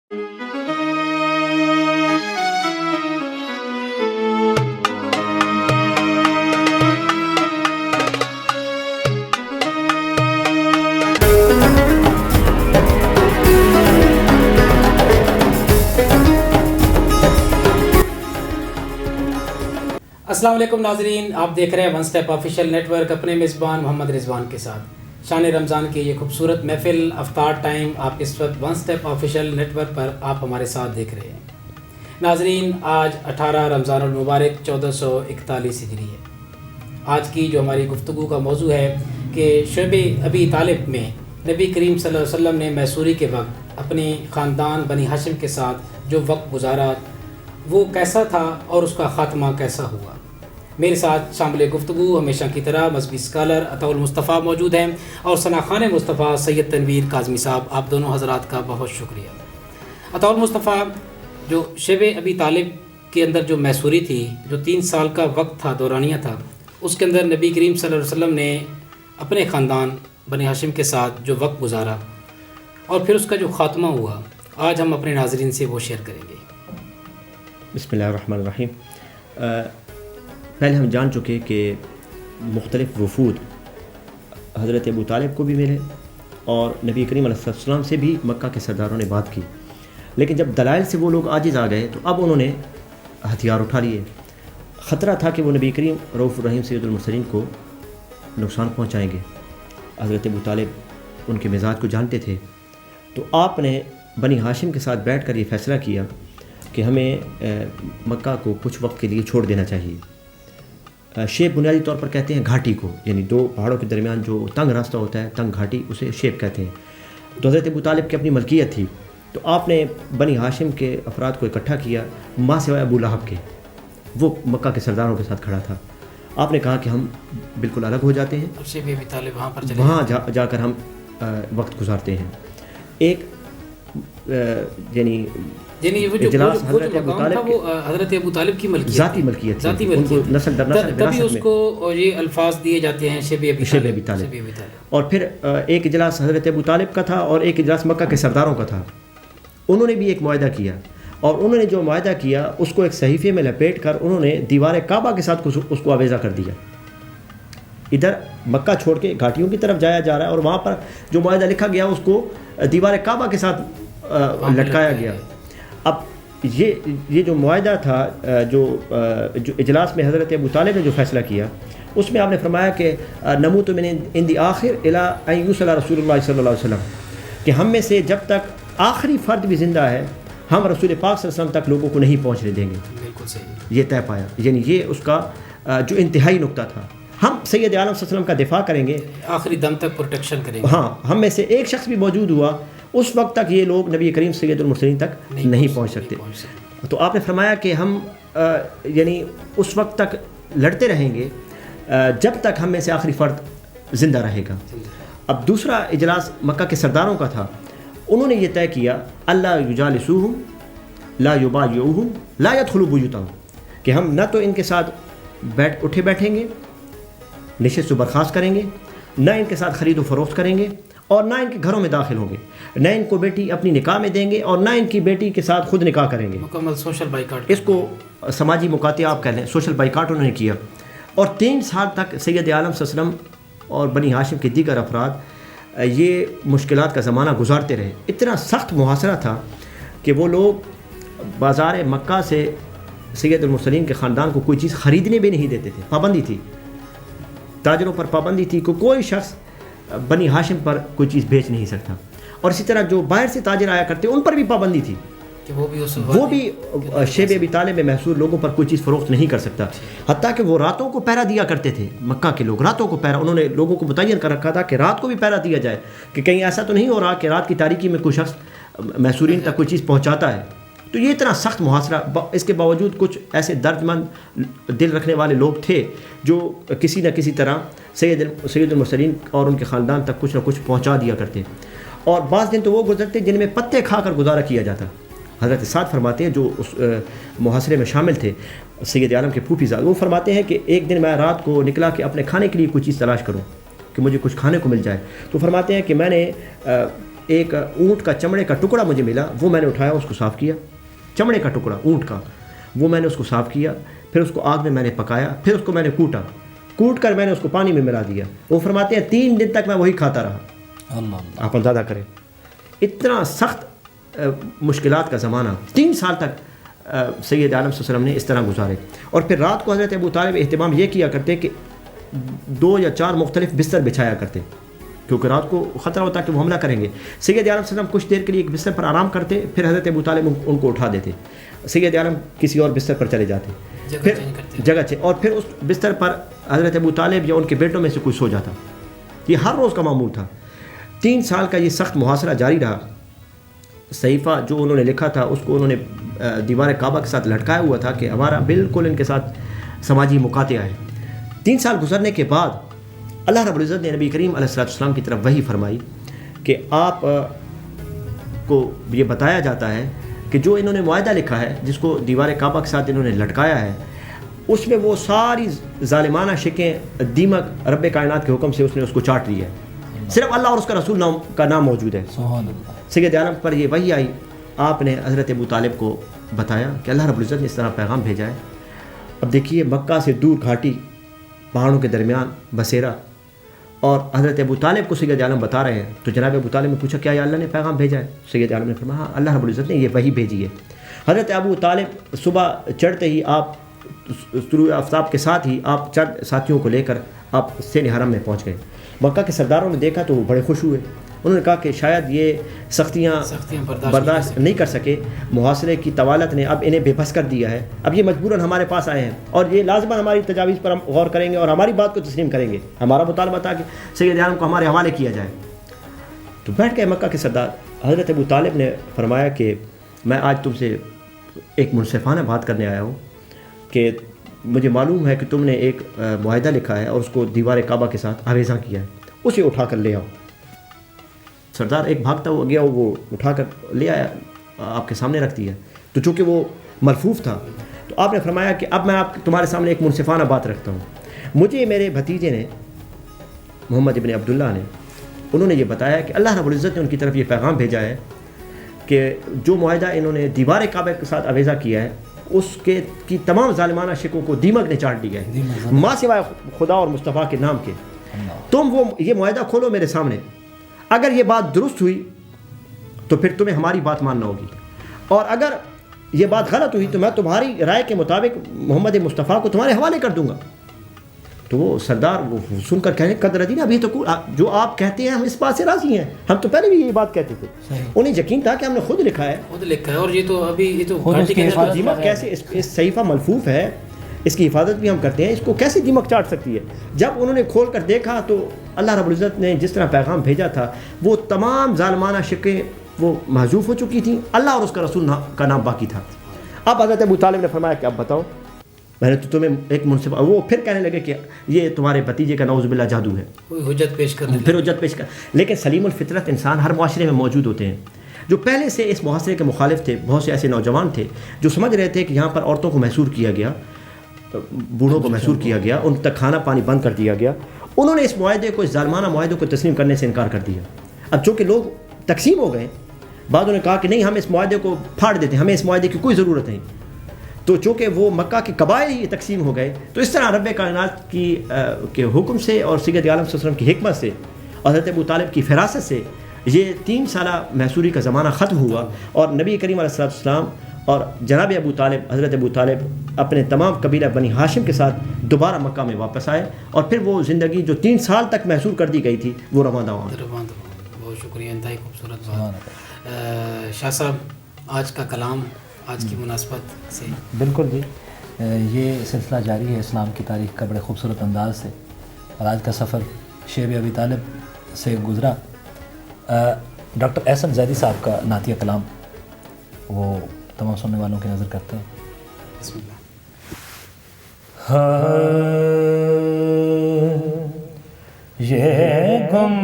السلام علیکم ناظرین، آپ دیکھ رہے ہیں one step official network اپنے میزبان محمد رضوان کے ساتھ۔ شان رمضان کی یہ خوبصورت محفل افطار ٹائم آپ اس وقت one step official network پر آپ ہمارے ساتھ دیکھ رہے ہیں۔ ناظرین، آج 18 رمضان المبارک 1441 ہجری ہے۔ آج کی جو ہماری گفتگو کا موضوع ہے کہ شعب ابی طالب میں نبی کریم صلی اللہ علیہ وسلم نے میسوری کے وقت اپنے خاندان بنی ہاشم کے ساتھ جو وقت گزارا وہ کیسا تھا اور اس کا خاتمہ کیسا ہوا۔ میرے ساتھ شامل گفتگو ہمیشہ کی طرح مذہبی اسکالر عطا المصطفیٰ موجود ہیں اور ثناخان مصطفیٰ سید تنویر کاظمی صاحب، آپ دونوں حضرات کا بہت شکریہ۔ عطا المصطفیٰ، جو شعب ابی طالب کے اندر جو میسوری تھی، جو 3 سال کا وقت تھا، دورانیہ تھا، اس کے اندر نبی کریم صلی اللہ علیہ وسلم نے اپنے خاندان بنی ہاشم کے ساتھ جو وقت گزارا اور پھر اس کا جو خاتمہ ہوا، آج ہم اپنے ناظرین سے وہ شیئر کریں گے۔ بسم اللہ الرحمن الرحیم۔ پہلے ہم جان چکے کہ مختلف وفود حضرت ابو طالب کو بھی ملے اور نبی کریم علیہ السلام سے بھی مکہ کے سرداروں نے بات کی، لیکن جب دلائل سے وہ لوگ عاجز آ گئے تو اب انہوں نے ہتھیار اٹھا لیے۔ خطرہ تھا کہ وہ نبی کریم رؤوف الرحیم سید المرسلین کو نقصان پہنچائیں گے۔ حضرت ابو طالب ان کے مزاج کو جانتے تھے، تو آپ نے بنی ہاشم کے ساتھ بیٹھ کر یہ فیصلہ کیا کہ ہمیں مکہ کو کچھ وقت کے لیے چھوڑ دینا چاہیے۔ شیب بنیادی طور پر کہتے ہیں گھاٹی کو، یعنی 2 پہاڑوں کے درمیان جو تنگ راستہ ہوتا ہے، تنگ گھاٹی، اسے شیب کہتے ہیں۔ تو حضرت ابو طالب کی اپنی ملکیت تھی، تو آپ نے بنی ہاشم کے افراد کو اکٹھا کیا، ماں سوائے ابو لہب کے، وہ مکہ کے سرداروں کے ساتھ کھڑا تھا۔ آپ نے کہا کہ ہم بالکل الگ ہو جاتے ہیں، وہاں جا کر ہم وقت گزارتے ہیں۔ ایک یعنی اجلاس حضرت ابو طالب کی ذاتی ملکیت نسل در نسل تبھی اس کو یہ الفاظ دیے جاتے ہیں شعب ابی طالب۔ اور پھر ایک اجلاس حضرت ابو طالب کا تھا اور ایک اجلاس مکہ کے سرداروں کا تھا۔ انہوں نے بھی ایک معاہدہ کیا، اور انہوں نے جو معاہدہ کیا اس کو ایک صحیفے میں لپیٹ کر انہوں نے دیوار کعبہ کے ساتھ اس کو آویزہ کر دیا۔ ادھر مکہ چھوڑ کے گھاٹیوں کی طرف جایا جا رہا ہے اور وہاں پر جو معاہدہ لکھا گیا اس کو دیوار کعبہ کے ساتھ لٹکایا گیا۔ اب یہ جو معاہدہ تھا، جو اجلاس میں حضرت ابو طالب نے جو فیصلہ کیا، اس میں آپ نے فرمایا کہ نموت من عند آخر الی ان یوصل رسول اللہ صلی اللہ علیہ وسلم، کہ ہم میں سے جب تک آخری فرد بھی زندہ ہے ہم رسول پاک صلی اللہ علیہ وسلم تک لوگوں کو نہیں پہنچنے دیں گے۔ بالکل صحیح، یہ طے پایا، یعنی یہ اس کا جو انتہائی نقطہ تھا۔ ہم سید عالم صلی اللہ علیہ وسلم کا دفاع کریں گے، آخری دم تک پروٹیکشن کریں گے۔ ہاں، ہم میں سے ایک شخص بھی موجود ہوا اس وقت تک یہ لوگ نبی کریم سید المرسلین تک نہیں پہنچ سکتے۔ تو آپ نے فرمایا کہ ہم یعنی اس وقت تک لڑتے رہیں گے جب تک ہم میں سے آخری فرد زندہ رہے گا۔ اب دوسرا اجلاس مکہ کے سرداروں کا تھا، انہوں نے یہ طے کیا اللہ یجالسوہم لا یبایعوہم لا یدخلوا بیوتہم، کہ ہم نہ تو ان کے ساتھ اٹھے بیٹھیں گے، نشست و برخاست کریں گے، نہ ان کے ساتھ خرید و فروخت کریں گے، اور نہ ان کے گھروں میں داخل ہوں گے، نہ ان کو بیٹی اپنی نکاح میں دیں گے، اور نہ ان کی بیٹی کے ساتھ خود نکاح کریں گے۔ مکمل سوشل بائیکاٹ، اس کو سماجی مقاطعہ آپ کہہ لیں، سوشل بائیکاٹ انہوں نے کیا۔ اور 3 سال تک سید عالم صلی اللہ علیہ وسلم اور بنی ہاشم کے دیگر افراد یہ مشکلات کا زمانہ گزارتے رہے۔ اتنا سخت محاصرہ تھا کہ وہ لوگ بازار مکہ سے سید المرسلین کے خاندان کو کوئی چیز خریدنے بھی نہیں دیتے تھے، پابندی تھی، تاجروں پر پابندی تھی کہ کوئی شخص بنی ہاشم پر کوئی چیز بیچ نہیں سکتا۔ اور اسی طرح جو باہر سے تاجر آیا کرتے ان پر بھی پابندی تھی کہ وہ بھی شعب ابی طالب میں محصور لوگوں پر کوئی چیز فروخت نہیں کر سکتا۔ حتیٰ کہ وہ راتوں کو پہرا دیا کرتے تھے، مکہ کے لوگ راتوں کو پہرا، انہوں نے لوگوں کو متعین کر رکھا تھا کہ رات کو بھی پہرا دیا جائے، کہ کہیں ایسا تو نہیں ہو رہا کہ رات کی تاریکی میں کوئی شخص محصورین تک کوئی چیز پہنچاتا ہے۔ تو یہ اتنا سخت محاصرہ، اس کے باوجود کچھ ایسے درد مند دل رکھنے والے لوگ تھے جو کسی نہ کسی طرح سید المرسلین اور ان کے خاندان تک کچھ نہ کچھ پہنچا دیا کرتے۔ اور بعض دن تو وہ گزرتے جن میں پتے کھا کر گزارا کیا جاتا۔ حضرت سعد فرماتے ہیں جو اس محاصرے میں شامل تھے، سید عالم کے پھوپھی زاد، وہ فرماتے ہیں کہ ایک دن میں رات کو نکلا کہ اپنے کھانے کے لیے کوئی چیز تلاش کروں کہ مجھے کچھ کھانے کو مل جائے۔ تو فرماتے ہیں کہ میں نے ایک اونٹ کا چمڑے کا ٹکڑا مجھے ملا, وہ میں نے اٹھایا, اس کو صاف کیا, چمڑے کا ٹکڑا اونٹ کا, وہ میں نے اس کو صاف کیا, پھر اس کو آگ میں نے پکایا, پھر اس کو میں نے کوٹ کر میں نے اس کو پانی میں ملا دیا. وہ فرماتے ہیں 3 دن تک میں وہی کھاتا رہا. اللہ, آپ اندازہ کریں اتنا سخت مشکلات کا زمانہ 3 سال تک سید عالم صلی اللہ علیہ وسلم نے اس طرح گزارے. اور پھر رات کو حضرت ابو طالب اہتمام یہ کیا کرتے کہ 2 یا 4 مختلف بستر بچھایا کرتے, کیونکہ رات کو خطرہ ہوتا کہ وہ حملہ کریں گے. سید عالم صلی اللہ علیہ وسلم کچھ دیر کے لیے ایک بستر پر آرام کرتے, پھر حضرت ابو طالب ان کو اٹھا دیتے, سید عالم کسی اور بستر پر چلے جاتے, پھر جگہ اور پھر اس بستر پر حضرت ابو طالب یا ان کے بیٹوں میں سے کوئی سو جاتا. یہ ہر روز کا معمول تھا. 3 سال کا یہ سخت محاصرہ جاری رہا. صحیفہ جو انہوں نے لکھا تھا اس کو انہوں نے دیوار کعبہ کے ساتھ لٹکایا ہوا تھا کہ ہمارا بالکل ان کے ساتھ سماجی مقاطعہ ہے. 3 سال گزرنے کے بعد اللہ رب العزت نے نبی کریم علیہ السلام کی طرف وحی فرمائی کہ آپ کو یہ بتایا جاتا ہے کہ جو انہوں نے معاہدہ لکھا ہے جس کو دیوار کعبہ کے ساتھ انہوں نے لٹکایا ہے, اس میں وہ ساری ظالمانہ شکیں دیمک رب کائنات کے حکم سے اس نے اس کو چاٹ لی ہے. صرف اللہ اور اس کا رسول کا نام موجود ہے. سید عالم پر یہ وحی آئی, آپ نے حضرت ابو طالب کو بتایا کہ اللہ رب العزت نے اس طرح پیغام بھیجا ہے. اب دیکھیے مکہ سے دور گھاٹی پہاڑوں کے درمیان بسیرا, اور حضرت ابو طالب کو سید عالم بتا رہے ہیں. تو جناب ابو طالب نے پوچھا کیا اللہ نے پیغام بھیجا ہے؟ سید عالم نے فرمایا ہاں اللہ رب العزت نے یہ وحی بھیجی ہے. حضرت ابو طالب صبح چڑھتے ہی آپ طلوع آفتاب کے ساتھ ہی آپ چند ساتھیوں کو لے کر آپ سین حرم میں پہنچ گئے. مکہ کے سرداروں نے دیکھا تو وہ بڑے خوش ہوئے. انہوں نے کہا کہ شاید یہ سختیاں برداشت نہیں کر سکے, محاصرے کی طوالت نے اب انہیں بے بس کر دیا ہے, اب یہ مجبوراً ہمارے پاس آئے ہیں اور یہ لازماً ہماری تجاویز پر ہم غور کریں گے اور ہماری بات کو تسلیم کریں گے. ہمارا مطالبہ تھا کہ سید عالم کو ہمارے حوالے کیا جائے. تو بیٹھ گئے مکہ کے سردار. حضرت ابو طالب نے فرمایا کہ میں آج تم سے ایک منصفانہ بات کرنے آیا ہوں کہ مجھے معلوم ہے کہ تم نے ایک معاہدہ لکھا ہے اور اس کو دیوار کعبہ کے ساتھ آویزاں کیا ہے, اسے اٹھا کر لے آؤ. سردار ایک بھاگتا ہوا گیا, وہ اٹھا کر لے آیا, آپ کے سامنے رکھ دیا. تو چونکہ وہ ملفوف تھا تو آپ نے فرمایا کہ اب میں تمہارے سامنے ایک منصفانہ بات رکھتا ہوں. مجھے میرے بھتیجے نے محمد ابن عبداللہ نے انہوں نے یہ بتایا کہ اللہ رب العزت نے ان کی طرف یہ پیغام بھیجا ہے کہ جو معاہدہ انہوں نے دیوار کعبہ کے ساتھ آویزہ کیا ہے اس کے کی تمام ظالمانہ شکوں کو دیمک نے چاٹ لیا ہے ماں سوائے خدا اور مصطفیٰ کے نام کے. تم وہ یہ معاہدہ کھولو میرے سامنے, اگر یہ بات درست ہوئی تو پھر تمہیں ہماری بات ماننا ہوگی, اور اگر یہ بات غلط ہوئی تو میں تمہاری رائے کے مطابق محمد مصطفیٰ کو تمہارے حوالے کر دوں گا. تو وہ سردار وہ سن کر کہنے قدر دین ابھی تو جو آپ کہتے ہیں ہم اس بات سے راضی ہیں, ہم تو پہلے بھی یہ بات کہتے تھے. انہیں یقین تھا کہ ہم نے خود لکھا ہے اور یہ تو ابھی یہ تو دیمک کیسے اس صحیفہ ملفوف ہے, اس کی حفاظت بھی ہم کرتے ہیں, اس کو کیسے دیمک چاٹ سکتی ہے. جب انہوں نے کھول کر دیکھا تو اللہ رب العزت نے جس طرح پیغام بھیجا تھا وہ تمام ظالمانہ شکیں وہ محذوف ہو چکی تھیں, اللہ اور اس کا رسول کا نام باقی تھا. اب حضرت ابو طالب نے فرمایا کہ اب بتاؤ میں نے تو تمہیں ایک منصف. وہ پھر کہنے لگے کہ یہ تمہارے بھتیجے کا نعوذ باللہ جادو ہے, حجت پیش کرنے پھر حجت پیش کر. لیکن سلیم الفطرت انسان ہر معاشرے میں موجود ہوتے ہیں جو پہلے سے اس معاشرے کے مخالف تھے. بہت سے ایسے نوجوان تھے جو سمجھ رہے تھے کہ یہاں پر عورتوں کو محصور کیا گیا, بوڑھوں کو محصور کیا گیا, ان تک کھانا پانی بند کر دیا گیا. انہوں نے اس معاہدے کو, اس ظالمانہ معاہدے کو تسلیم کرنے سے انکار کر دیا. اب چونکہ لوگ تقسیم ہو گئے, بعضوں نے کہا کہ نہیں ہم اس معاہدے کو پھاڑ دیتے ہیں, ہمیں اس معاہدے کی کوئی ضرورت نہیں. تو چونکہ وہ مکہ کے قبائل ہی تقسیم ہو گئے تو اس طرح رب کائنات کے حکم سے اور سید عالم صلی اللہ علیہ وسلم کی حکمت سے اور حضرت ابو طالب کی فراست سے یہ 3 سالہ محصوری کا زمانہ ختم ہوا, اور نبی کریم علیہ السلام اور جناب ابو طالب حضرت ابو طالب اپنے تمام قبیلہ بنی ہاشم کے ساتھ دوبارہ مکہ میں واپس آئے, اور پھر وہ زندگی جو 3 سال تک محصور کر دی گئی تھی وہ رواں دواں. بہت شکریہ, انتہائی خوبصورت بات. شاہ صاحب آج کا کلام آج کی مناسبت سے. بالکل جی, یہ سلسلہ جاری ہے اسلام کی تاریخ کا بڑے خوبصورت انداز سے, اور آج کا سفر شیب ابی طالب سے گزرا. ڈاکٹر احسن زیدی صاحب کا نعتیہ کلام وہ تمام سننے والوں کی نظر کرتے ہیں. بسم اللہ. یہ گنبد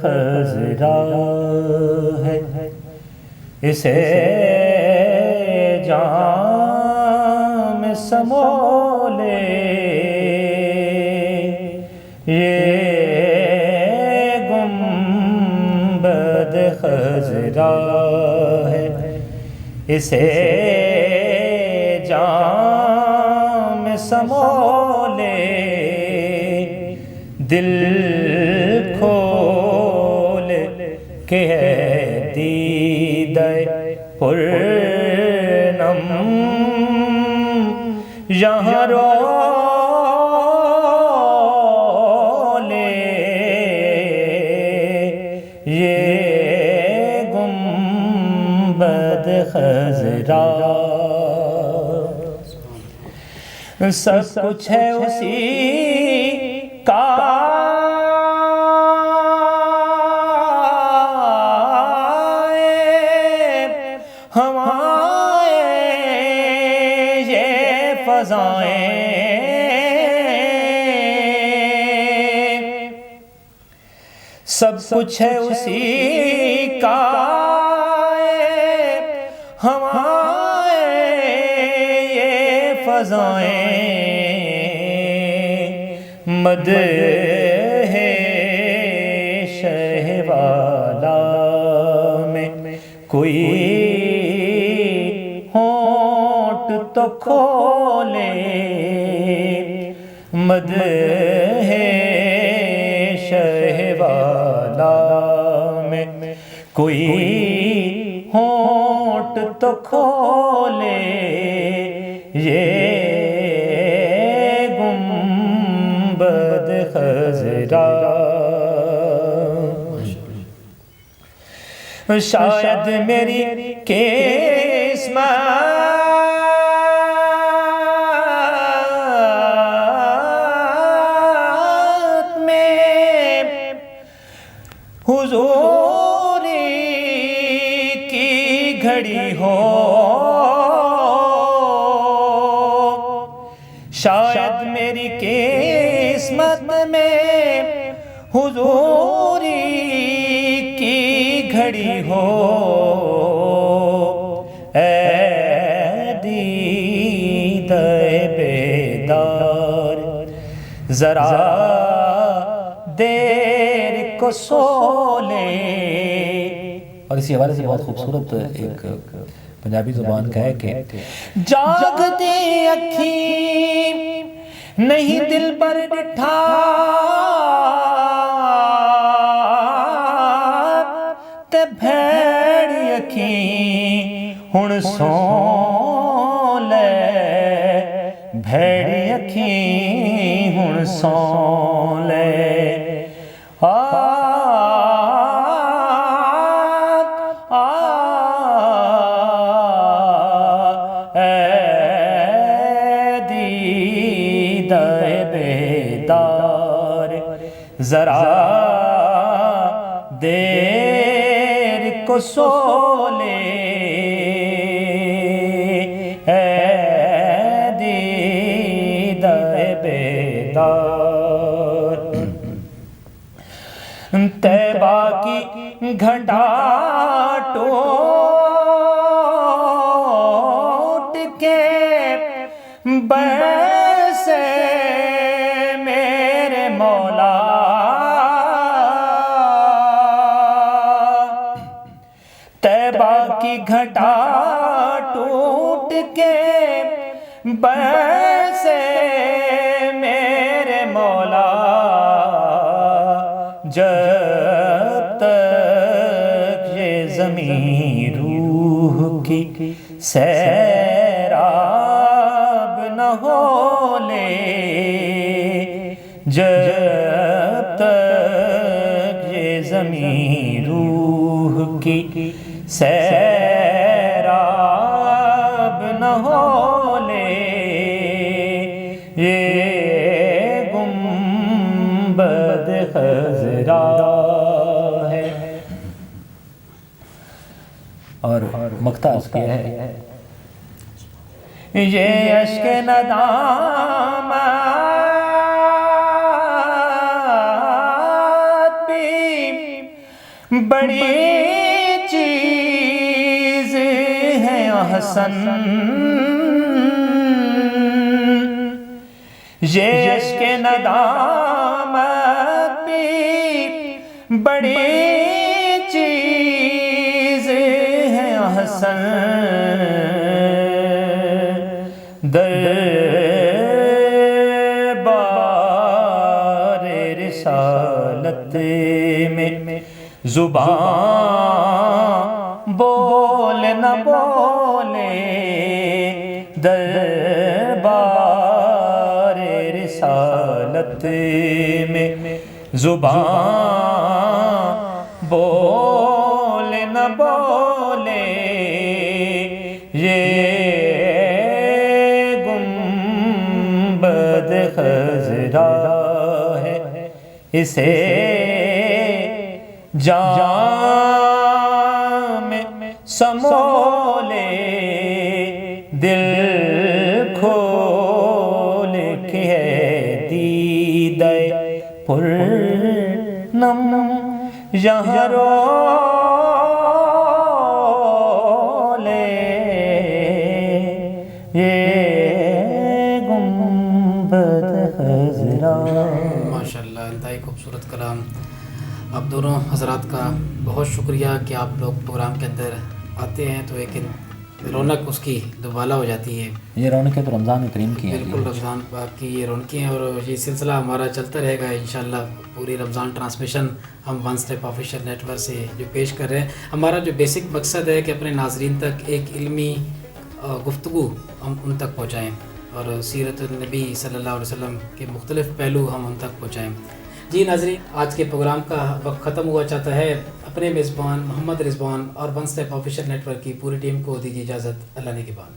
خضرا ہے اسے جام سمولے, یہ گنبد خضرا ہے، اسے جام سمولے دل کھول کے ہے دیدہ پرنم یہاں رو لے یہ گنبد خضرا، سب کچھ ہے اسی کا ہوائیں یہ فضائیں، سب کچھ ہے اسی کا ہوائیں یہ فضائیں، مدح شہ والا میں کوئی ہونٹ تو کھولے، مدح شہ والا میں کوئی ہونٹ تو کھولے، یہ گنبد خضرا، شاید میری قسمت میں حضوری کی گھڑی ہو، شاید میری قسمت میں حضوری کی گھڑی ہو، اے دیدہ بیدار ذرا دیر کو سو لے۔ اور اسی حوالے سے بہت خوبصورت ایک پنجابی زبان کا ہے کہ جاگتی اکھیں نہیں دل پر ڈٹھا، تے بھیڑی اکھیں ہن سو لے، بھیڑی اکھیں ہن سو لے، ذرا دیر کو سو لے، اے دیدہ بیدار، طیبہ کی گھنٹا ٹوٹ کے برسے میرے مولا، طیبہ کی گھنٹا ٹوٹ کے برسے میرے مولا، جب تک یہ زمین روح کی سیراب نہ ہو لے، جب تک یہ زمین روح کی سیراب نہ ہو لے، یہ گنبد خضرا ہے۔ اور مقطع اس کے ہے یہ اشک ندامت بھی بڑی چیز ہے حسن، یہ عشق ندامت بھی بڑی چیز حسن دربار رسالت میں زبان بول نہ بولے دربار رسالت میں زبان بول نہ بولے یہ گنبد خضرا ہے اسے جام سمولے دل کھول کے ہے دیدہ پرنم یہاں رولے یہ گنبد خضرا. ماشاءاللہ انتہائی خوبصورت کلام. آپ دونوں حضرات کا بہت شکریہ کہ آپ لوگ پروگرام کے اندر آتے ہیں تو ایک رونق اس کی دوبالا ہو جاتی ہے. یہ رونقیں تو رمضان کریم کی ہیں. بالکل رمضان پاک کی یہ رونقیں ہیں اور یہ سلسلہ ہمارا چلتا رہے گا انشاءاللہ. پوری رمضان ٹرانسمیشن ہم one step official network سے جو پیش کر رہے ہیں. ہمارا جو بیسک مقصد ہے کہ اپنے ناظرین تک ایک علمی گفتگو ہم ان تک پہنچائیں اور سیرت النبی صلی اللہ علیہ وسلم کے مختلف پہلو ہم ان تک پہنچائیں. جی ناظرین، آج کے پروگرام کا وقت ختم ہوا چاہتا ہے. اپنے میزبان محمد رضوان اور one step official network کی پوری ٹیم کو دیجیے اجازت. اللہ نگہبان.